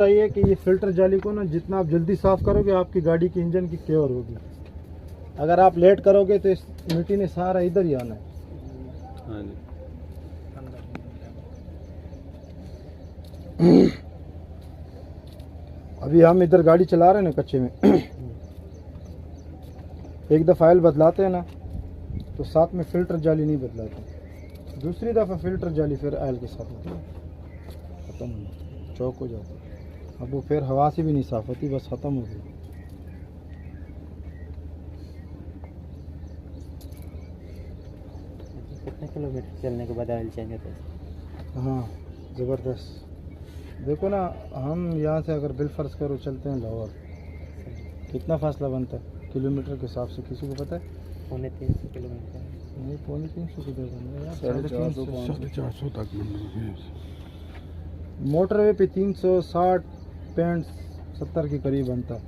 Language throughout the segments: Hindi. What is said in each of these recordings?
चाहिए कि ये फिल्टर जाली को ना जितना आप जल्दी साफ़ करोगे आपकी गाड़ी की इंजन की केयर होगी। अगर आप लेट करोगे तो इस मिट्टी ने सारा इधर ही आना है। हाँ जी। अभी हम इधर गाड़ी चला रहे हैं ना कच्चे में एक दफ़ा ऑयल बदलाते हैं ना तो साथ में फ़िल्टर जाली नहीं बदलाते, दूसरी दफ़ा फ़िल्टर जाली फिर ऑयल के साथ ख़त्म हो चौक हो जाता है। अब वो फिर हवा से भी नहीं साफ़ होती, बस ख़त्म हो गई। कितने किलोमीटर चलने के बाद ऑयल चेंज होता है? हाँ ज़बरदस्त। देखो ना, हम यहाँ से अगर बिलफर्ज करो चलते हैं लाहौर, कितना फासला बनता है किलोमीटर के हिसाब से, किसी को पता है? 350 किलोमीटर। नहीं 350 किधर बनता है, 450 तक मोटरवे पे 360 65 70 के करीब बनता है।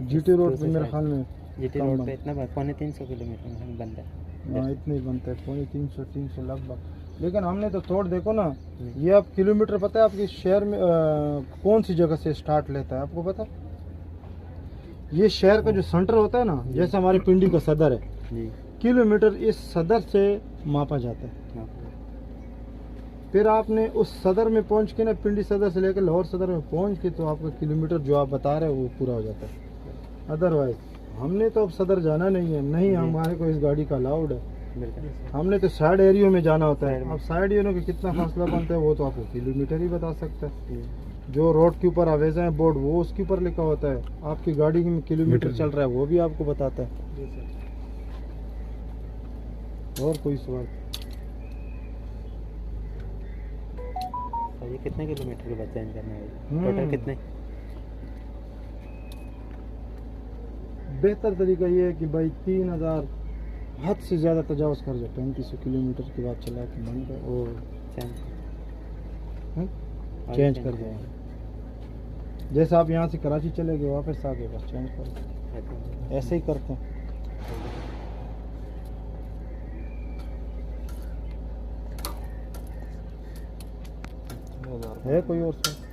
जीटी रोड पे मेरे ख्याल में जीटी रोड पे इतना 350 किलोमीटर बनता है। हाँ इतने ही बनता है, 350 लगभग। लेकिन हमने तो तोड़ देखो ना, ये अब किलोमीटर पता है आपके शहर में कौन सी जगह से स्टार्ट लेता है आपको पता है? ये शहर का जो सेंटर होता है ना, जैसे हमारी पिंडी का सदर है जी, किलोमीटर इस सदर से मापा जाता है। हाँ। फिर आपने उस सदर में पहुंच के ना, पिंडी सदर से लेकर लाहौर सदर में पहुंच के तो आपका किलोमीटर जो आप बता रहे हो वो पूरा हो जाता है। अदरवाइज हमने तो अब सदर जाना नहीं है, नहीं हमारे को इस गाड़ी का अलाउड है। हमने तो साइड एरियो में जाना होता है। अब साइड एरियो का कितना फासला बनता है वो तो आपको किलोमीटर ही बता सकता है। जो रोड के ऊपर आवेजा है बोर्ड वो उसके ऊपर लिखा होता है, आपकी गाड़ी में किलोमीटर चल रहा है वो भी आपको बताता है। और कोई सवाल? ये कितने किलोमीटर के बाद चेंज करना है टोटल कितने? बेहतर तरीका ये है कि भाई 3000 हद से ज़्यादा तजावज़ कर जाए, 3500 किलोमीटर के बाद चला के मन का वो चेंज कर दें। जैसे आप यहाँ से कराची चले गए वापस आ गए बस चेंज कर दें, ऐसे ही करते हैं। है कोई और सवाल?